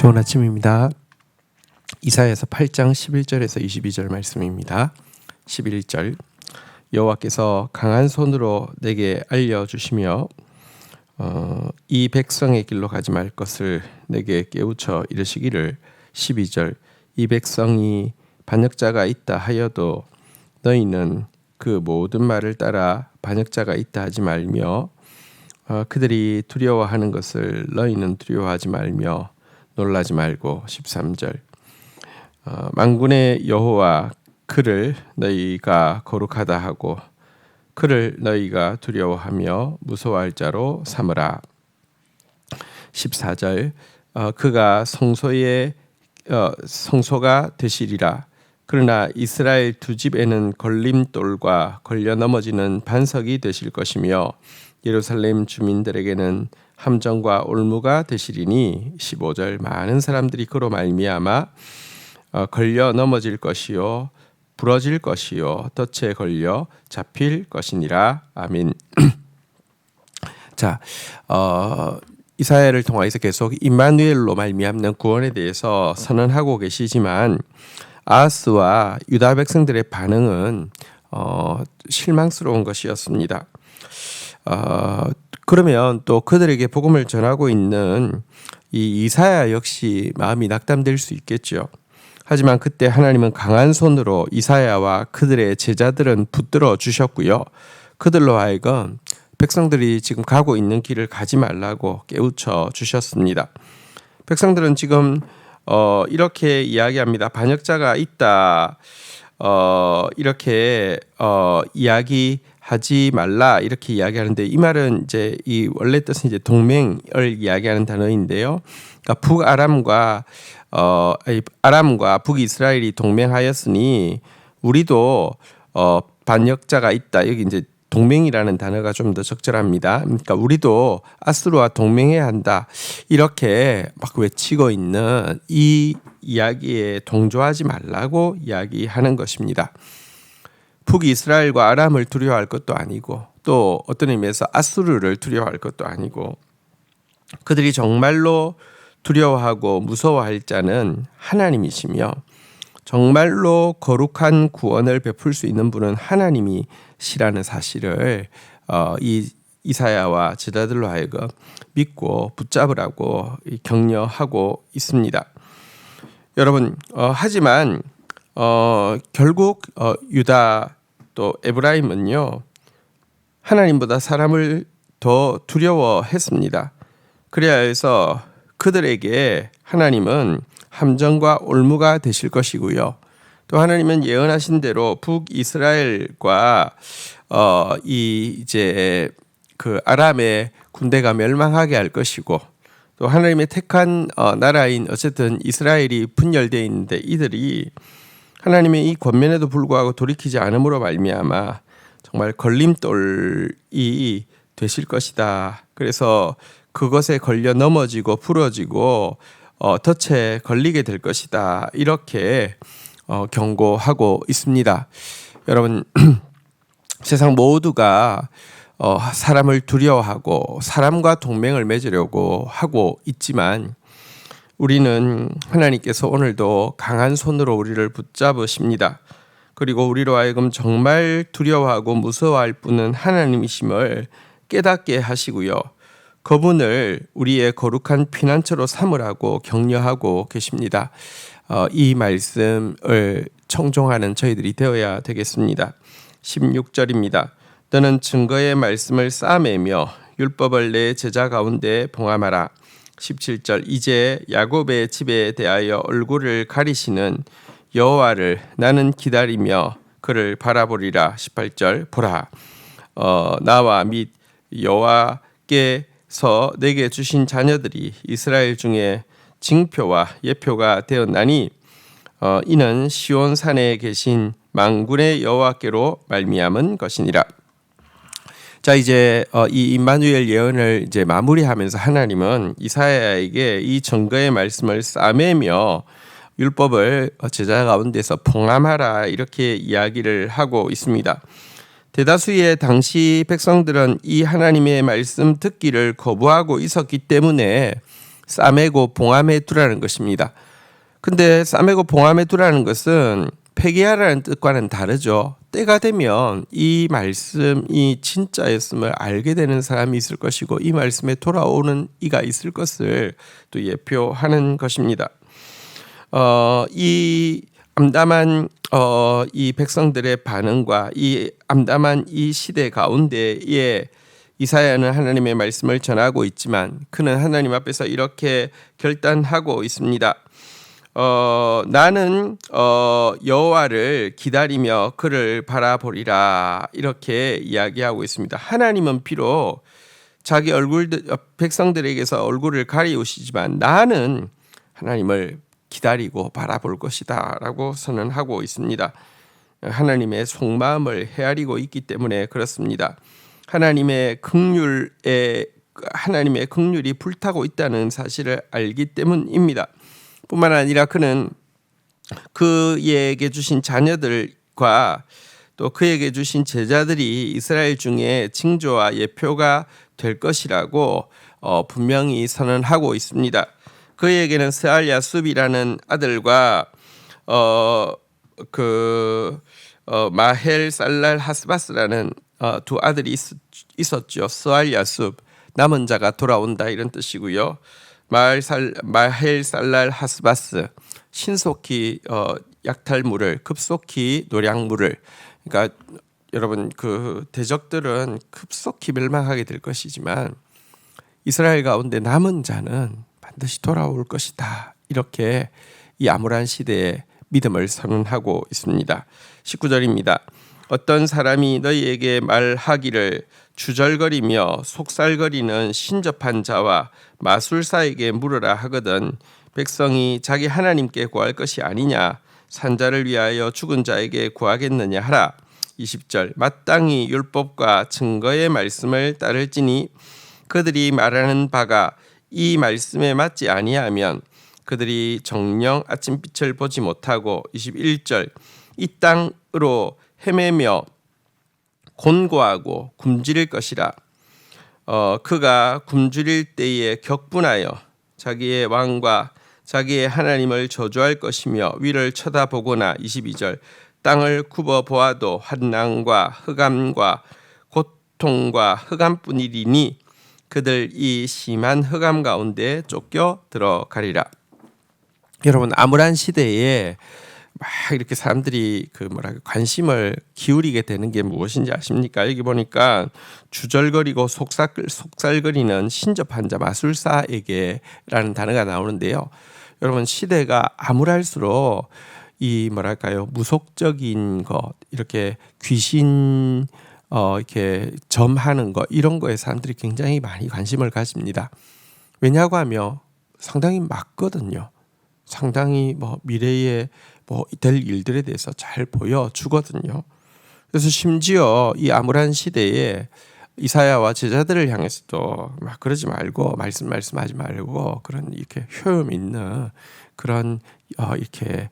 좋은 아침입니다. 이사야서 8장 11절에서 22절 말씀입니다. 11절 여호와께서 강한 손으로 내게 알려주시며 이 백성의 길로 가지 말 것을 내게 깨우쳐 이르시기를 12절 이 백성이 반역자가 있다 하여도 너희는 그 모든 말을 따라 반역자가 있다 하지 말며 그들이 두려워하는 것을 너희는 두려워하지 말며 놀라지 말고 13절 만군의 여호와 그를 너희가 거룩하다 하고 그를 너희가 두려워하며 무서워할 자로 삼으라. 14절 그가 성소가 되시리라. 그러나 이스라엘 두 집에는 걸림돌과 걸려 넘어지는 반석이 되실 것이며 예루살렘 주민들에게는 함정과 올무가 되시리니 15절 많은 사람들이 그로 말미암아 걸려 넘어질 것이요 부러질 것이요 덫에 걸려 잡힐 것이니라. 아멘. 자, 이사야를 통해서 계속 임마누엘로 말미암는 구원에 대해서 선언하고 계시지만 아하스와 유다 백성들의 반응은 실망스러운 것이었습니다. 그러면 또 그들에게 복음을 전하고 있는 이 이사야 역시 마음이 낙담될 수 있겠죠. 하지만 그때 하나님은 강한 손으로 이사야와 그들의 제자들은 붙들어 주셨고요. 그들로 하여금 백성들이 지금 가고 있는 길을 가지 말라고 깨우쳐 주셨습니다. 백성들은 지금 이렇게 이야기합니다. 반역자가 있다. 이렇게 이야기하지 말라 이렇게 이야기하는데 이 말은 이제 이 원래 뜻은 이제 동맹을 이야기하는 단어인데요. 그러니까 아람과 북이스라엘이 동맹하였으니 우리도 반역자가 있다. 여기 이제 동맹이라는 단어가 좀 더 적절합니다. 그러니까 우리도 아수르와 동맹해야 한다. 이렇게 막 외치고 있는 이 이야기에 동조하지 말라고 이야기하는 것입니다. 북이스라엘과 아람을 두려워할 것도 아니고 또 어떤 의미에서 아수르를 두려워할 것도 아니고 그들이 정말로 두려워하고 무서워할 자는 하나님이시며 정말로 거룩한 구원을 베풀 수 있는 분은 하나님이시라는 사실을 이 이사야와 제자들로 하여금 믿고 붙잡으라고 격려하고 있습니다. 여러분, 하지만 결국 유다 또 에브라임은요 하나님보다 사람을 더 두려워했습니다. 그래야 해서 그들에게 하나님은 함정과 올무가 되실 것이고요. 또 하나님은 예언하신 대로 북이스라엘과 이제 그 아람의 군대가 멸망하게 할 것이고 또 하나님의 택한 나라인 어쨌든 이스라엘이 분열되어 있는데 이들이 하나님의 이 권면에도 불구하고 돌이키지 않음으로 말미암아 정말 걸림돌이 되실 것이다. 그래서 그것에 걸려 넘어지고 부러지고 덫에 걸리게 될 것이다. 이렇게 경고하고 있습니다. 여러분 세상 모두가 사람을 두려워하고 사람과 동맹을 맺으려고 하고 있지만 우리는 하나님께서 오늘도 강한 손으로 우리를 붙잡으십니다. 그리고 우리로 하여금 정말 두려워하고 무서워할 분은 하나님이심을 깨닫게 하시고요. 그분을 우리의 거룩한 피난처로 삼으라고 격려하고 계십니다. 이 말씀을 청종하는 저희들이 되어야 되겠습니다. 16절입니다. 너는 증거의 말씀을 싸매며 율법을 내 제자 가운데 봉함하라. 17절 이제 야곱의 집에 대하여 얼굴을 가리시는 여호와를 나는 기다리며 그를 바라보리라. 18절 보라 나와 및 여호와께서 내게 주신 자녀들이 이스라엘 중에 징표와 예표가 되었나니 이는 시온 산에 계신 만군의 여호와께로 말미암은 것이니라. 자, 이제 이 임마누엘 예언을 이제 마무리하면서 하나님은 이사야에게 이 증거의 말씀을 싸매며 율법을 제자 가운데서 봉함하라 이렇게 이야기를 하고 있습니다. 대다수의 당시 백성들은 이 하나님의 말씀 듣기를 거부하고 있었기 때문에 싸매고 봉함에 두라는 것입니다. 근데 싸매고 봉함에 두라는 것은 폐기하라는 뜻과는 다르죠. 때가 되면 이 말씀이 진짜였음을 알게 되는 사람이 있을 것이고 이 말씀에 돌아오는 이가 있을 것을 또 예표하는 것입니다. 이 암담한 이 백성들의 반응과 이 암담한 이 시대 가운데에 이사야는 하나님의 말씀을 전하고 있지만 그는 하나님 앞에서 이렇게 결단하고 있습니다. 나는 여호와를 기다리며 그를 바라보리라 이렇게 이야기하고 있습니다. 하나님은 비록 자기 백성들에게서 얼굴을 가리우시지만 나는 하나님을 기다리고 바라볼 것이다 라고 선언하고 있습니다. 하나님의 속마음을 헤아리고 있기 때문에 그렇습니다. 하나님의 긍휼이 불타고 있다는 사실을 알기 때문입니다. 뿐만 아니라 그는 그에게 주신 자녀들과 또 그에게 주신 제자들이 이스라엘 중에 징조와 예표가 될 것이라고 분명히 선언하고 있습니다. 그에게는 스알야숲이라는 아들과 마헬 살랄 하스바스라는 두 아들이 있었죠. 스알야숲 남은 자가 돌아온다 이런 뜻이고요. 마헬 살랄 하스바스 신속히 약탈물을 급속히 노량물을 그러니까 여러분 그 대적들은 급속히 멸망하게 될 것이지만 이스라엘 가운데 남은 자는 반드시 돌아올 것이다. 이렇게 이 암울한 시대에 믿음을 선언하고 있습니다. 19절입니다. 어떤 사람이 너희에게 말하기를 주절거리며 속살거리는 신접한 자와 마술사에게 물으라 하거든 백성이 자기 하나님께 구할 것이 아니냐 산자를 위하여 죽은 자에게 구하겠느냐 하라. 20절 마땅히 율법과 증거의 말씀을 따를지니 그들이 말하는 바가 이 말씀에 맞지 아니하면 그들이 정녕 아침빛을 보지 못하고 21절 이 땅으로 헤매며 곤고하고 굶주릴 것이라. 그가 굶주릴 때에 격분하여 자기의 왕과 자기의 하나님을 저주할 것이며 위를 쳐다보거나 22절 땅을 굽어 보아도 환난과 흑암과 고통과 흑암뿐이리니 그들 이 심한 흑암 가운데 쫓겨 들어가리라. 여러분 암울한 시대에 막 이렇게 사람들이 관심을 기울이게 되는 게 무엇인지 아십니까? 여기 보니까 주절거리고 속살거리는 신접한 자 마술사에게라는 단어가 나오는데요. 여러분 시대가 암울할수록 이 무속적인 것 이렇게 귀신 이렇게 점하는 거 이런 거에 사람들이 굉장히 많이 관심을 가집니다. 왜냐고 하면 상당히 맞거든요. 상당히 미래에 될 일들에 대해서 잘 보여주거든요. 그래서 심지어 이 암울한 시대에 이사야와 제자들을 향해서도 막 그러지 말고 말씀하지 말고 그런 이렇게 효험 있는 그런 이렇게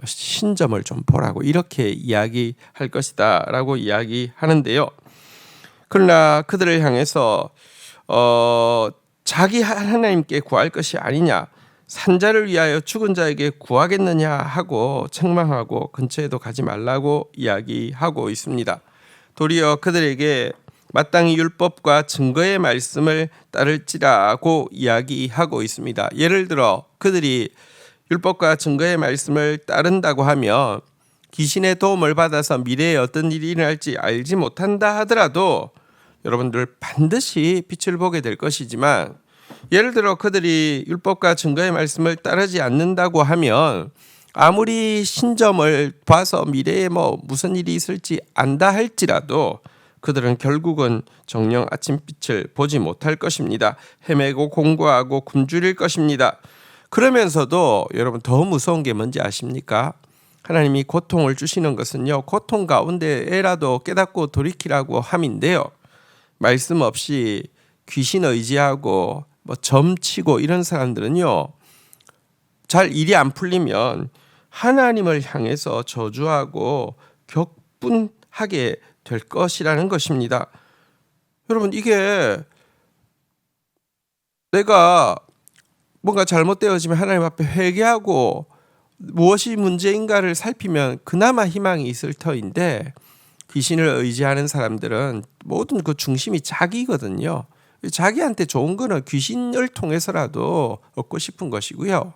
신점을 좀 보라고 이렇게 이야기할 것이다라고 이야기하는데요. 그러나 그들을 향해서 자기 하나님께 구할 것이 아니냐 산자를 위하여 죽은 자에게 구하겠느냐 하고 책망하고 근처에도 가지 말라고 이야기하고 있습니다. 도리어 그들에게 마땅히 율법과 증거의 말씀을 따를지라고 이야기하고 있습니다. 예를 들어 그들이 율법과 증거의 말씀을 따른다고 하면 귀신의 도움을 받아서 미래에 어떤 일이 일어날지 알지 못한다 하더라도 여러분들 반드시 빛을 보게 될 것이지만 예를 들어 그들이 율법과 증거의 말씀을 따르지 않는다고 하면 아무리 신점을 봐서 미래에 무슨 일이 있을지 안다 할지라도 그들은 결국은 정녕 아침빛을 보지 못할 것입니다. 헤매고 공고하고 굶주릴 것입니다. 그러면서도 여러분 더 무서운 게 뭔지 아십니까? 하나님이 고통을 주시는 것은요. 고통 가운데에라도 깨닫고 돌이키라고 함인데요. 말씀 없이 귀신 의지하고 점치고 이런 사람들은요. 잘 일이 안 풀리면 하나님을 향해서 저주하고 격분하게 될 것이라는 것입니다. 여러분 이게 내가 뭔가 잘못되어지면 하나님 앞에 회개하고 무엇이 문제인가를 살피면 그나마 희망이 있을 터인데, 귀신을 의지하는 사람들은 모든 그 중심이 자기거든요. 자기한테 좋은 거는 귀신을 통해서라도 얻고 싶은 것이고요.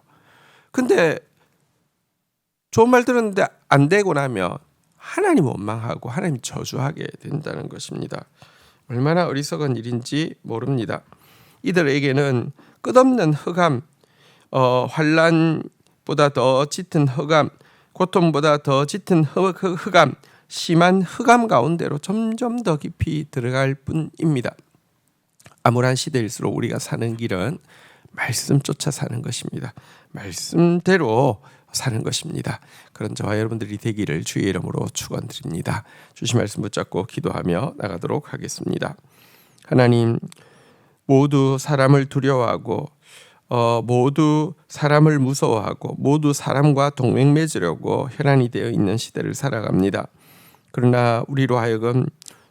근데 좋은 말 들었는데 안 되고 나면 하나님 원망하고 하나님 저주하게 된다는 것입니다. 얼마나 어리석은 일인지 모릅니다. 이들에게는 끝없는 흑암, 환난보다 더 짙은 흑암, 고통보다 더 짙은 흑암, 심한 흑암 가운데로 점점 더 깊이 들어갈 뿐입니다. 암울한 시대일수록 우리가 사는 길은 말씀 쫓아 사는 것입니다. 말씀대로 사는 것입니다. 그런 저와 여러분들이 되기를 주의 이름으로 축원드립니다. 주신 말씀 붙잡고 기도하며 나가도록 하겠습니다. 하나님, 모두 사람을 두려워하고 모두 사람을 무서워하고 모두 사람과 동맹 맺으려고 혈안이 되어 있는 시대를 살아갑니다. 그러나 우리로 하여금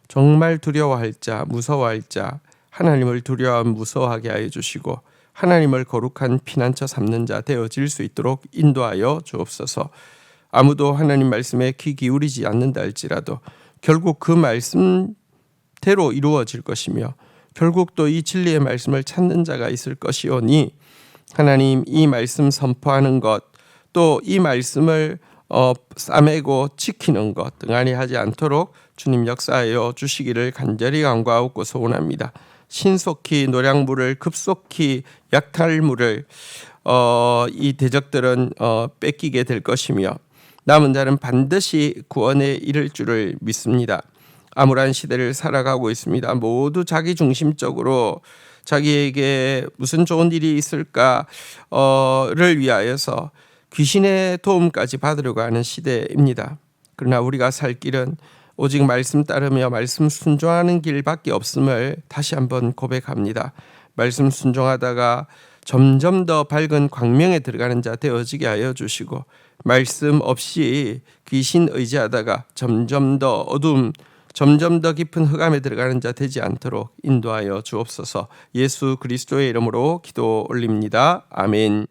정말 두려워할 자, 무서워할 자, 하나님을 두려워하고 무서워하게 하여 주시고 하나님을 거룩한 피난처 삼는 자 되어질 수 있도록 인도하여 주옵소서. 아무도 하나님 말씀에 귀 기울이지 않는다 할지라도 결국 그 말씀대로 이루어질 것이며 결국 또 이 진리의 말씀을 찾는 자가 있을 것이오니 하나님, 이 말씀 선포하는 것, 또 이 말씀을 싸매고 지키는 것 등한히 하지 않도록 주님 역사하여 주시기를 간절히 간구하고 소원합니다. 신속히 노량물을, 급속히 약탈물을 이 대적들은 뺏기게 될 것이며 남은 자는 반드시 구원에 이를 줄을 믿습니다. 암울한 시대를 살아가고 있습니다. 모두 자기중심적으로 자기에게 무슨 좋은 일이 있을까를 위하여서 귀신의 도움까지 받으려고 하는 시대입니다. 그러나 우리가 살 길은 오직 말씀 따르며 말씀 순종하는 길밖에 없음을 다시 한번 고백합니다. 말씀 순종하다가 점점 더 밝은 광명에 들어가는 자 되어지게 하여 주시고, 말씀 없이 귀신 의지하다가 점점 더 어둠, 점점 더 깊은 흑암에 들어가는 자 되지 않도록 인도하여 주옵소서. 예수 그리스도의 이름으로 기도 올립니다. 아멘.